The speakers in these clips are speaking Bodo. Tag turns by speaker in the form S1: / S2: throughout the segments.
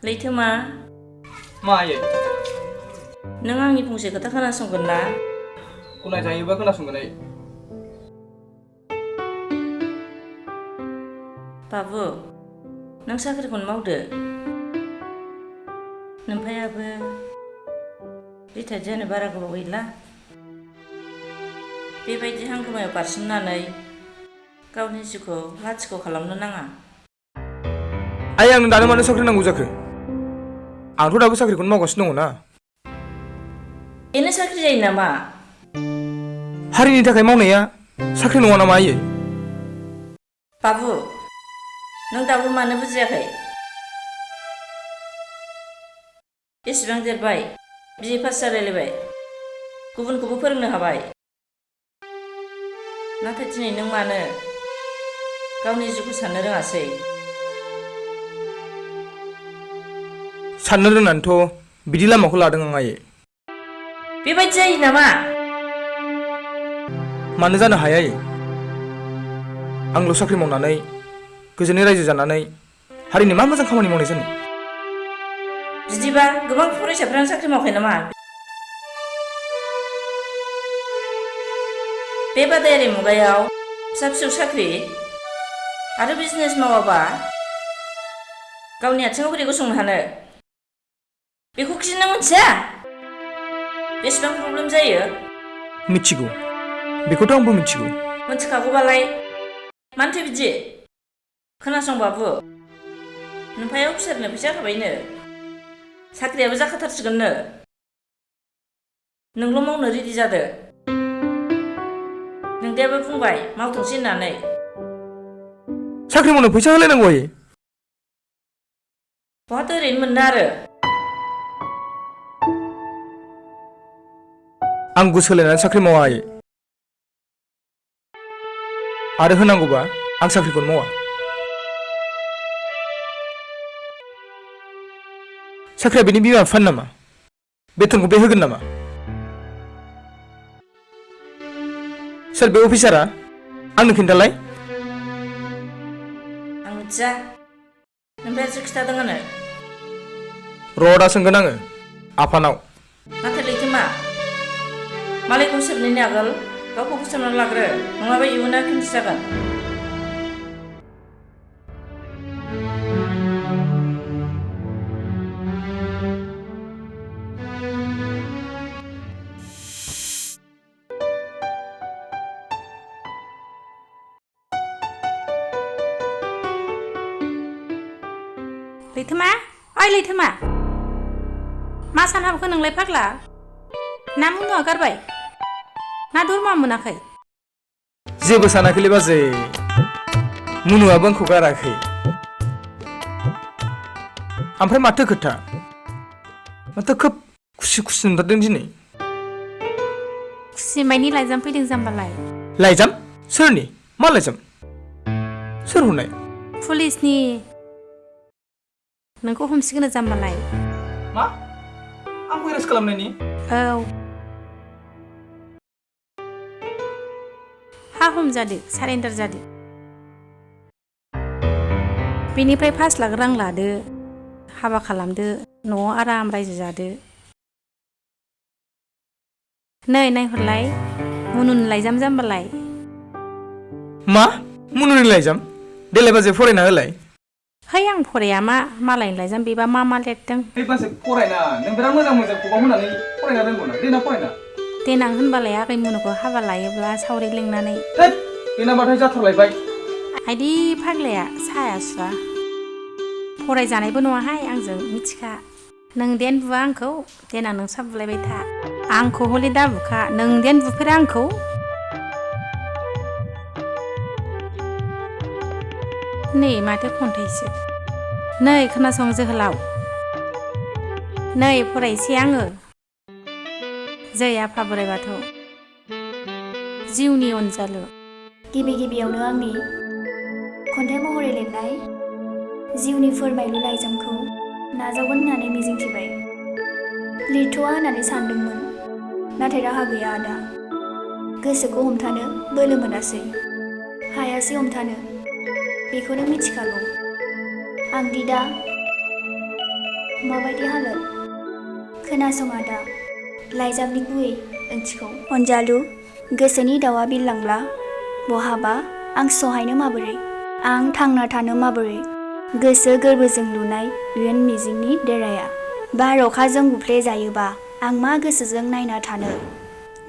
S1: लैथोमा
S2: मा आयै
S1: नों आंनि फंसे खोथा खोनासंगोन ना?
S2: गनायजायोबा खोनासंगोन आयै।
S1: बाबु नों साख्रिखौनो मावदो। नोमफायाबो रिटायार्ड जानो बारा गोबाव गैला। बेबायदि हांखोमायाव बारसोमनानै गावनि जिउखौ लाथिख' खालामनो नाङा।
S2: आयै आंनो दानो मानो साख्रि नांगौ जाखो? आंथ' दाबो साख्रिखौनो मावगासिनो दङ ना।
S1: बेनो साख्रि जायो नामा?
S2: हारिनि थाखाय मावनाया साख्रि नङा नामा आयै?
S1: बाबु नों दाबो मानो बुजियाखै? बेसेबां देरबाय, बिए पास जालायलायबाय, गुबुनखौबो फोरोंनो हाबाय। नाथाय दिनै नों मानो गावनि जिउखौ साननो रोङासै?
S2: साननो रोंनानैथ' बिदि लामाखौ लादों आं आयै।
S1: बेबायदि जायो नामा?
S2: मानो जानो हाया आयै? आंल' साख्रि मावनानै गोजोनै रायजो जानानै हारिनि मा मोजां खामानि मावनाय जानो?
S1: बिदिबा गोबां फरायसाफ्रानो साख्रि मावाखै नामा? बे बादायारि मुगायाव फिसा-फिसौ साख्रि आरो बिजनेस मावाबा गावनि आथिङाव बोरै गसंनो हानो? बेखौ खि नों मिथिया? बेसेबां प्रब्लेम जायो?
S2: मिथिगौ, बेखौथ' आंबो मिथिगौ।
S1: मिथिखागौबालाय मानोथो बिदि? खोनासं बाबु, नोमफाया अफिसारनो फैसा होखाबायनो, साख्रियाबो जाखाथारसिगोननो। नोंल' मावनो रेडि जादो। नोंदायाबो बुंबाय मावथोंसै होननानै।
S2: साख्रि मावनो फैसा होलायनांगौ आयै?
S1: बहाथो ओरैनो मोननो आरो?
S2: आं गोसो होलायनानै साख्रि मावा आयै। आरो होनांगौबा आं साख्रिखौनो मावा। साख्रिया बेनि बिमा बिफानि नामा? बेथनखौ बे होगोन नामा? सोर बे अफिसारा? आंनो खिन्थालाय।
S1: आं मिथिया, नोमफायासो खिथादों आंनो।
S2: र' दा सोंगोन आङो आफानाव।
S1: नाथाय लैथोमा, मालायखौ सोबनायनि आगोल गावखौ फोसाबनानै लाग्रो, नङाबा इयुना खोमसि जागोन।
S3: लैथोमा, ओइ लैथोमा, मा सानहाबखो नोंलाय फाग्ला? ना मुनुआ गारबाय? ना धर्मआ मोनाखै?
S2: जेबो सानाखैलै बाजै, मुनुआबो आंखौ गाराखै। ओमफ्राय माथो खोथा? माथो खोब खुसि खुसि नुथारदों दिनै।
S3: खुसि माइनि लाइजाम फैदों जाम्बालाय।
S2: लाइजाम? सोरनि? मा लाइजाम? सोर हरनाय?
S3: पुलिसनि। नोंखौ हमसिगोनो जाम्बालाय।
S2: मा? आंखौ एरेस्ट खालामनायनि?
S3: औ। हा हमजादो, सारेन्डार जादो। बेनिफ्राय 5 लाख रां लादो, हाबा खालामदो, न'आव आराम रायजो जादो। नै नायहरलाय, मुनुनि लाइजाम जाम्बालाय।
S2: मा? मुनुनि लाइजाम? देलाय बाजै फरायना होलाय।
S3: है आं फराया, मा मालायनि लाइजाम बेबा मा लिरदों?
S2: है बाजै फरायना, नों बिराद मोजां मोजां खबाम होनानै फरायना रोंगौना, देनां फरायना।
S3: देनां होनबालाय आगै मुनुखौ हाबा लायोब्ला सावरि लिंनानै।
S2: थोद, देनांबाथाय जाथारलायबाय।
S3: आइदि फाग्लाया साया सुवा। फरायजानायबो नङाहाय आंजों, मिथिखा। नोंदेन बुवा आंखौ, देनां नोंस्रा बुलायबाय था। आंखौ हले दा बुखा, नोंदेन बुफेरा आंखौ। नै माथो खन्थाइसो। नै खोनासं जोहोलाव, नै फरायसै आङो। जै आफा बोराइ बाथौ, जिउनि अनजालु।
S4: गिबि गिबियावनो आंनि खन्थाइ महरै लिरनाय जिउनि फोरमायलु लाइजामखौ नाजावगोन होननानै मिजिंथिबाय। लिरथ'वा होननानै सानदोंमोन, नाथाय राहा गैया आदा। गोसोखौ हमथानो बोलो मोनासै, हायासै हमथानो। बेखौ नों मिथिखागौ। आंदि दा माबायदि हालोद खोनासं आदा लाइजामनि गुबै ओंथिखौ अनजालु गोसोनि दाउआ बिरलांब्ला बहाबा आं सहायनो माबोरै आं थांना थानो माबोरै गोसो गोरबोजों लुनाय इयुन मिजिंनि देराया बार अखाजों बुफ्ले जायोबा आं मा गोसोजों नायना थानो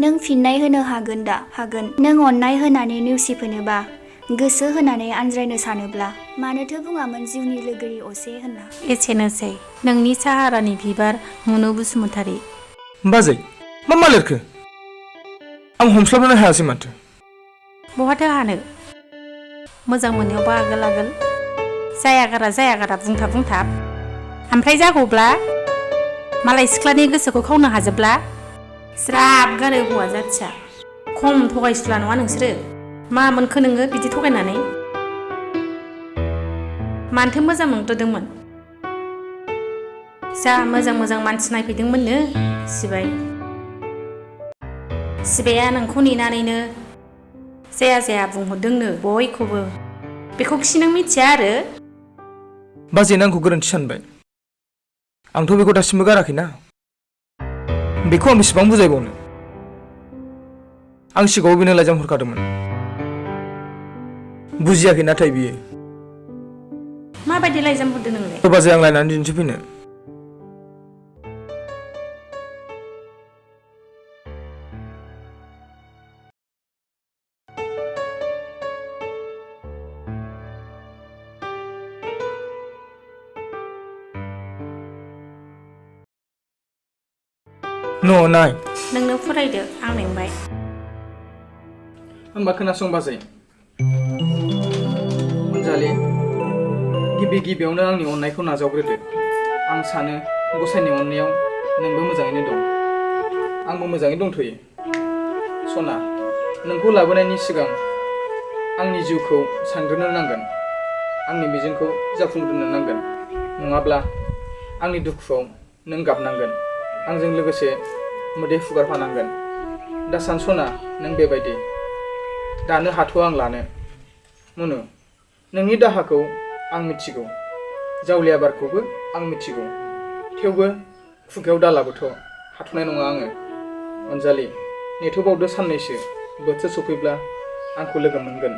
S4: नों फिननाय होनो हागोन दा हागोन नों अननाय होनानै नेवसिफिनोबा गोसो होनानै आनज्रायनो सानोब्ला मानोथो बुङामोन जिउनि लोगोरि असे होनना
S3: एसेनोसै नोंनि साहारानि बिबार मुनु बसुमतारी।
S2: बाजै मा लिरखो आं हमस्लाबनो हायासै माथो।
S3: बहाथो हानो मोजां मोननायावबा आगोल आगोल जायागारा बुंथाब ओमफ्राय जागौब्ला मालाय सिख्लानि गोसोखौ खावनो हाजोबब्ला ज्राब गारो हौवा जाथिया। खम थगायसुला नङा नोंसोरो। मा मोनखो नोङो बिदि थगायनानै? मानोथो मोजां मोनग्रोदोंमोन? जा मोजां मानसि नायफैदोंमोननो सिबाया नोंखौ नेनानैनो जाया बुंहरदोंनो बयखौबो। बेखौ खि नों मिथिया आरो?
S2: बाजैनो आंखौ गोरोन्थि सानबाय। आंथ' बेखौ दासिमबो गाराखैना। बेखौ आं बेसेबां बुजायबावनो। आं सिगाङाव बेनो लाइजाम हरखादोंमोन। बुजियाखै नाथाय बियो।
S3: माबायदि लाइजाम हरदों नोंलाय?
S2: बाजै आं लायनानै दिन्थिफैनो। नाय
S3: नोंनो फरायदो आं मेंबाय।
S2: होनबा खोनासं बाजै। अनजालि गिबियावनो आंनि अननायखौ नाजावग्रोदो। आं सानो गसाइनि अननायाव नोंबो मोजाङैनो दं। आंबो मोजाङै दंथ'यो। सना नोंखौ लाबोनायनि सिगां आंनि जिउखौ सानग्रोनो नांगोन। आंनि मिजिंखौ जाफुंग्रोनो नांगोन। नङाब्ला आंनि दुखुआव नों गाबनांगोन। आंजों लोगोसे मोदै फुगारफानांगोन। दा सानसना नों बेबायदि दानो हाथ'आ आं लानो। मुनु नोंनि दाहाखौ आं मिथिगौ। जावलिया बारखौबो आं मिथिगौ। थेवबो खुगायाव दालाबोथ' हाथ'नाय नङा आङो। अनजालि नेथ'बावदो साननैसो। बोथोर सफैब्ला आंखौ लोगो मोनगोन।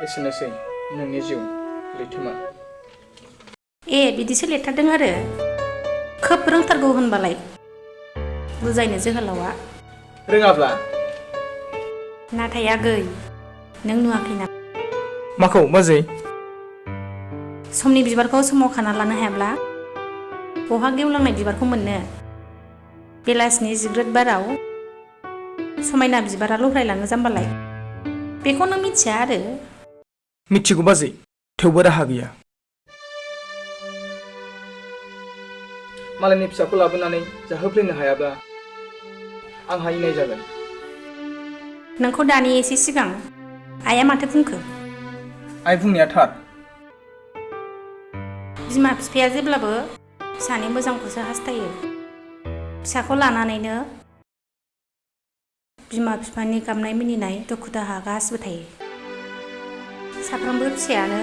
S2: एसेनोसै नोंनि जिउ लैथोमा।
S3: बिदिसो लिरथारदों आरो? खोब रोंथारगौ होनबालाय बुजायनो जोहोलावा।
S2: रोङाब्ला?
S3: नाथाय आगै नों नुवाखै ना?
S2: माखौ बाजै?
S3: समनि बिबारखौ समाव खाना लानो हायाब्ला बहा गेवलांनाय बिबारखौ मोननो? बेलासिनि जिग्रोद बाराव समायना बिबारा लह्रायलाङो जाम्बालाय। बेखौ नों मिथिया आरो?
S2: मिथिगौ बाजै, थेवबो राहा गैया। मालायनि फिसाखौ लाबोनानै जाहोफ्लेनो हायाब्ला आंहा इनाय जागोन।
S3: नोंखौ दानि एसे सिगां आइया माथो बुंखो?
S2: आइ बुंनाया थार।
S3: बिमा बिफाया जेब्लाबो फिसानि मोजांखौसो हास्थायो। फिसाखौ लानानैनो बिमा बिफानि गाबनाय मिनिनाय दुखु दाहा गासिबो थायो। साफ्रोमबो फिसायानो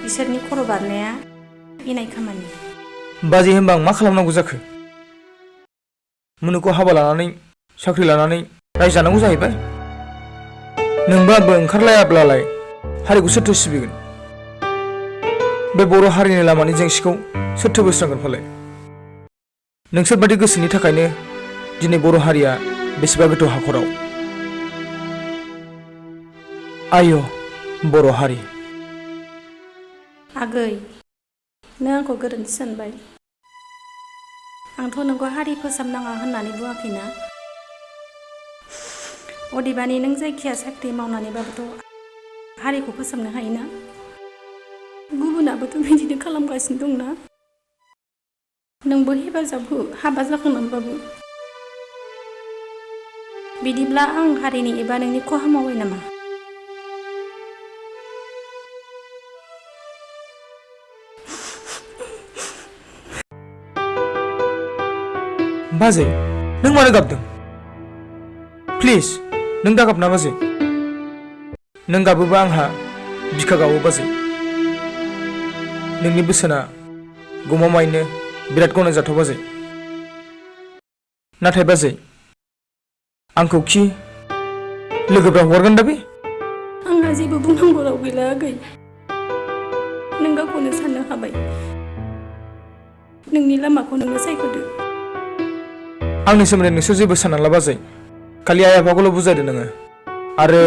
S3: बिसोरनि खर' बारनाया इनाय खामानि।
S2: बाजै होनबा आं मा खालामनांगौ जाखो? मुनुखौ हाबा लानानै साख्रि लानानै रायजो जानांगौ जाहैबाय। नोंबो आंबो ओंखारलायाब्लालाय हारिखौ सोरथो सिबिगोन? बे बर' हारिनि लामानि जेंसिखौ सोरथो बोस्रांगोन फालाय? नोंसोर बादि गोसोनि थाखायनो दिनै बर' हारिया बेसेबा गोथौ हाखराव। आय' बर' हारि।
S3: आगै नों आंखौ गोरोन्थि सानबाय। आंथ' नोंखौ हारि फोसाबनाङा होननानै बुङाखैना। अदेबानि नों जायखिया साख्रि मावनानैबाबोथ' हारिखौ फोसाबनो हायोना? गुबुनाबोथ' बिदिनो खालामगासिनो दंना। नोंबो हेफाजाब हो हाबा जाखांनानैबाबो। बिदिब्ला आं हारिनि एबा नोंनि खहा मावबाय नामा?
S2: बाजै नों मानो गाबदों? प्लिज नों दा गाबना बाजै। नों गाबोबा आंहा बिखा गावो बाजै। नोंनि बोसोना गमामायैनो बिराद गनायजाथाव बाजै। नाथाय बाजै आंखौ खि लोगोफ्रा हगारगोन दा बे?
S3: आंहा जेबो बुंनांगौ राव गैला आगै। नों गावखौनो साननो हाबाय। नोंनि लामाखौ नोंनो सायख'दो।
S2: आंनि सोमोन्दै नोंसोर जेबो साननांला बाजै। खालि आइ आफाखौल' बुजायदो नोङो। आरो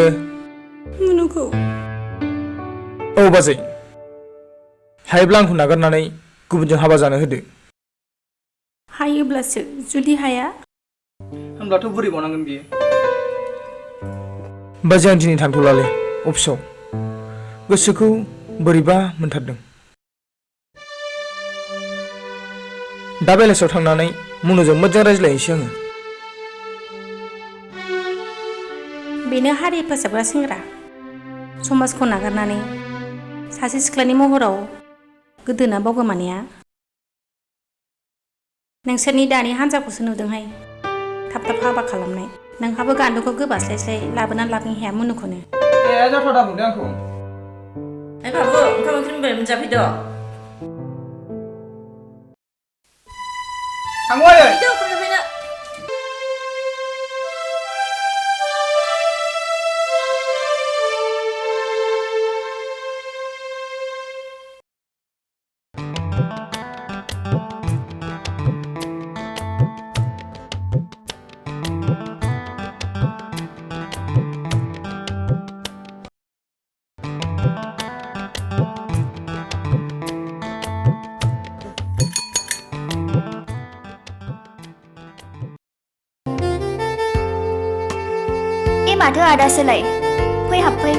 S3: मुनुखौ
S2: औ बाजै, हायोब्ला आंखौ नागारनानै गुबुनजों हाबा जानो होदो।
S3: हायोब्लासो, जुदि हाया
S2: होमब्लाथ' बोरै बावनांगोन बियो? बाजै आं दिनै थांथ'लालै अफिसाव। गोसोखौ बोरैबा मोनथारदों। दा बेलासियाव थांनानै मुनुजों मोजां रायज्लायनोसै आङो।
S3: बेनो हारि फोसाबग्रा सेंग्रा। समाजखौ नागारनानै सासे सिख्लानि महराव गोदोना बावगोमानाया। नोंसोरनि दानि हान्जाखौसो नुदोंहाय थाब थाब हाबा खालामनाय। नोंहाबो गान्दुखौ गोबास्लायस्लाय लाबोनानै लाबोनो हाया मुनुखौनो।
S2: जाथ'वा दा बुंदो आंखौ।
S1: ओइ बाबु, ओंखाम ओंख्रि मोनबाय, मोनजाफैद'।
S2: थांगौ आयै।
S1: फैद' मोनजाफैनो।
S4: माथो आदासोलाय? फै हाबफै।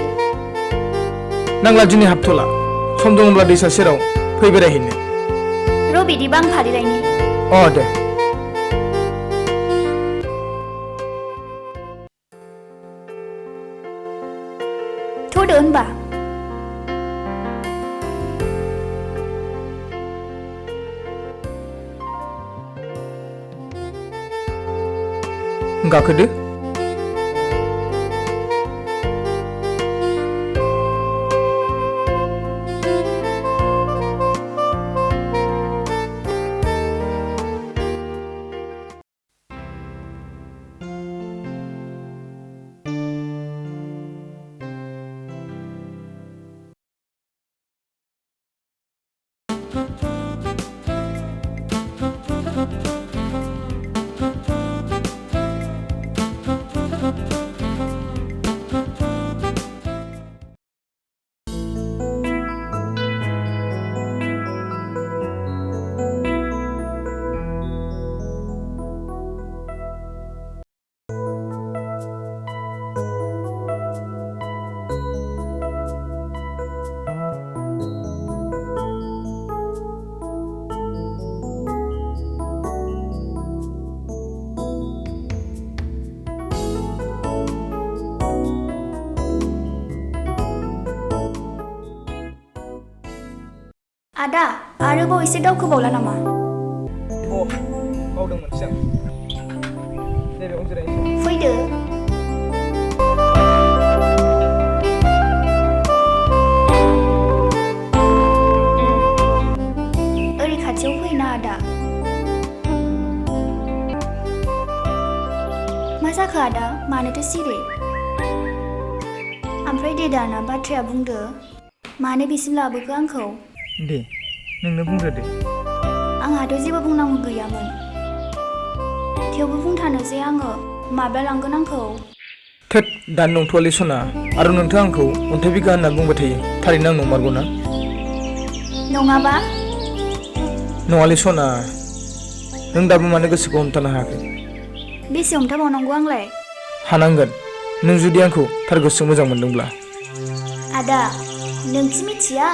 S2: नांला दिनै हाबथ'ला। सम दङब्ला दैसा सेराव फै बेरायहैनो।
S4: र' बिदिबा आं फारिलायनि।
S2: अ दे।
S4: थ'दो होनबा।
S2: गाखोदो।
S4: आदा, आरोबाव एसे दावखोबावला नामा?
S2: बावदोंमोनसो आं। दे बेयावनो जिरायनोसै।
S4: फैदो। ओरै खाथियाव फैना आदा। मा जाखो आदा? मानोथो सिरि? ओमफ्राय दे दाना बाथ्राया बुंदो। मानो बिसिम लाबोखो आंखौ?
S2: दे, नोंनो बुंग्रोदो।
S4: आंहाथ' जेबो बुंनांगौ गैयामोन। थेवबो बुंथानोसै आङो। माब्ला लांगोन आंखौ?
S2: थोद, दानो नंथ'वालै सना। आरो नोंथाङा आंखौ अन्थाइ बिगा होनना बुंबाय थायो। थारैनो आं नंमारगौ ना?
S4: नङाबा?
S2: नङालै सना। नों दाबो मानो गोसोखौ हमथानो हायाखै?
S4: बेसे हमथाबावनांगौ आंलाय?
S2: हानांगोन, नों जुदि आंखौ थार गोसोजों मोजां मोनदोंब्ला।
S4: आदा, नोंखि मिथिया?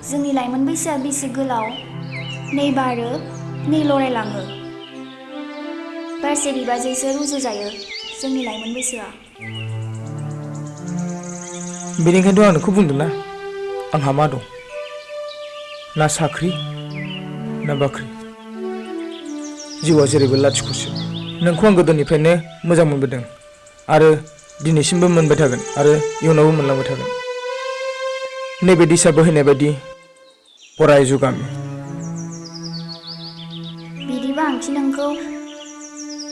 S4: जोंनि लाइमोन बैसोआ बेसे गोलाव। नै बारो, नै लरायलाङो। बारसे बिबाजैसो रुजुजायो जोंनि लाइमोन बैसोआ।
S2: बेनिखायनोथ' आं नोंखौ बुंदों ना, आंहा मा दं? ना साख्रि, ना बाख्रि। जिउआ जेरैबो लाथिख'सो। नोंखौ आं गोदोनिफ्रायनो मोजां मोनबोदों। आरो दिनैसिमबो मोनबाय थागोन आरो इयुनावबो मोनलांबाय थागोन। नैबे दैसा बोहैनाय बायदि अराय जुगामि।
S4: बिदिबा आंखि नोंखौ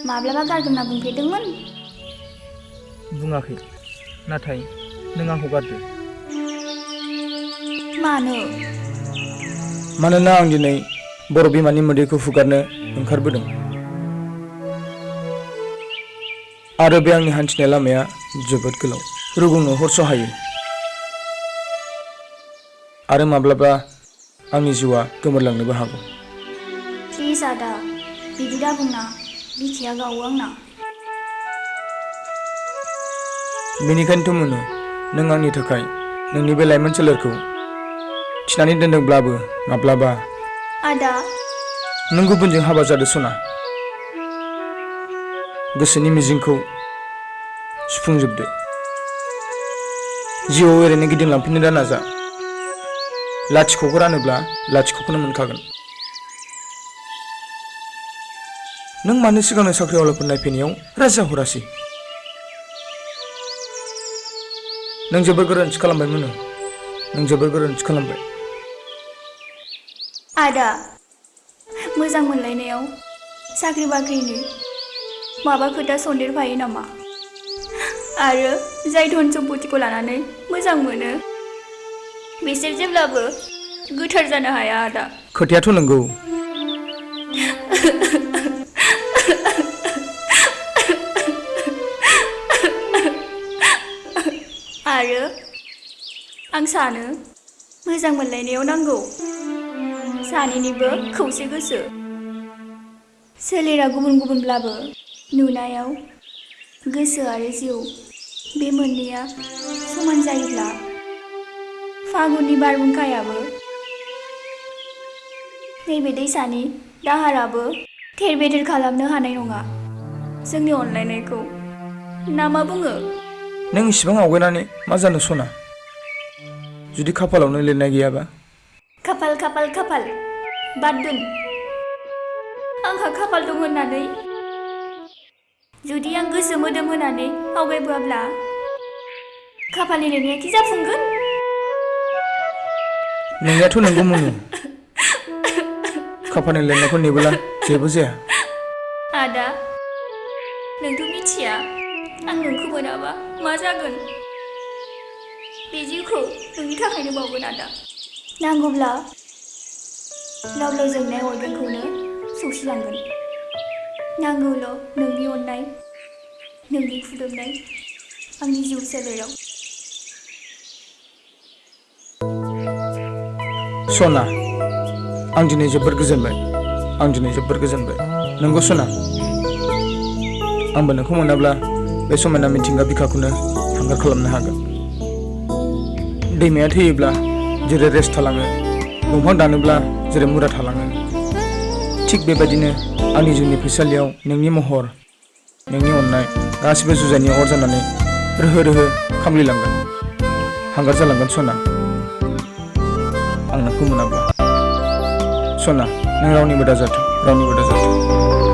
S4: माब्लाबा गारगोन होनना बुंफेरदोंमोन?
S2: बुङाखै, नाथाय नों आंखौ गारदो।
S4: मानो?
S2: मानोना आं दिनै बर' बिमानि मोदैखौ हुगारनो ओंखारबोदों। आरो बे आंनि हान्थिनाय लामाया जोबोद गोलाव, रुगुंनो हर सहायो। आरो माब्लाबा आंनि जिउआ गोमोरलांनोबो हागौ।
S4: प्लिज आदा, बिदि दाबुंना, बिखाया गावो आंना।
S2: बेनिखायनोथ' मोनो, नों आंनि थाखाय नोंनि बे लाइमोन सोलेरखौ थिनानै दोनदोंब्लाबो माब्लाबा
S4: आदा,
S2: नों गुबुनजों हाबा जादो सना। गोसोनि मिजिंखौ सुफुंजोबदो। जिउआव ओरैनो गिदिंलांफिननो दा नाजा। लाथिख'खौ रानोब्ला लाथिख'खौनो मोनखागोन। नों मानो सिगांनो साख्रिआवलाफोर नायफैनायाव राजा हरासै? नों जोबोर गोरोन्थि खालामबाय मोनो, नों जोबोर गोरोन्थि खालामबाय।
S4: आदा, मोजां मोनलायनायाव साख्रि बाख्रिनि माबा खोथा सन्देरफायो नामा? आरो जाय धन सम्पतिखौ लानानै मोजां मोनो बिसोर जेब्लाबो गोथार जानो हाया आदा।
S2: खोथायाथ' नंगौ।
S4: आरो आं सानो मोजां मोनलायनायाव नांगौ सानैनिबो खौसे गोसो। सोलेरा गुबुन गुबुनब्लाबो नुनायाव गोसो आरो जिउ बे मोननैया समान जायोब्ला फागुननि बारहुंखायाबो नैबे दैसानि दाहाराबो थेर बेथेर खालामनो हानाय नङा जोंनि अनलायनायखौ। ना मा बुङो?
S2: नों इसिबां आवगायनानै मा जानो सना? जुदि खाफालावनो लिरनाय गैयाबा?
S4: खाफाल खाफाल खाफाल बाद दोन। आंहा खाफाल दं होननानै जुदि आं गोसो मोदोम होनानै आवगायबोआब्ला खाफालनि लिरनाया खि जाफुंगोन?
S2: नोंनियाथ' नंगौ मोनो। खाफालनि लिरनायखौ नेबोला जेबो जाया।
S4: आदा, नोंथ' मिथिया आं नोंखौ मोनाबा मा जागोन। बे जिउखौ नोंनि थाखायनो बावगोन आदा। नांगौब्ला लाव लाव जोंनाय अरगेंखौनो सौसिलांगोन। नांगौल' नोंनि अननाय, नोंनि खुदुमनाय आंनि जिउ सोलेराव।
S2: सना, आं दिनै जोबोर गोजोनबाय। नंगौ सना, आंबो नोंखौ मोनाब्ला बे समायना मिथिंगा बिखाखौनो हांगार खालामनो हागोन। दैमाया थैयोब्ला जेरै रेस्ट थालाङो, दंफां दानोब्ला जेरै मुरा थालाङो, थिग बेबायदिनो आंनि जिउनि फैसालियाव नोंनि महर, नोंनि अननाय गासिबो जुजाइनि अर जानानै रोहो रोहो खामग्लिलांगोन, हांगार जालांगोन सना। आं नोंखौ मोनाब्ला सना, नों रावनिबो दाजाथों।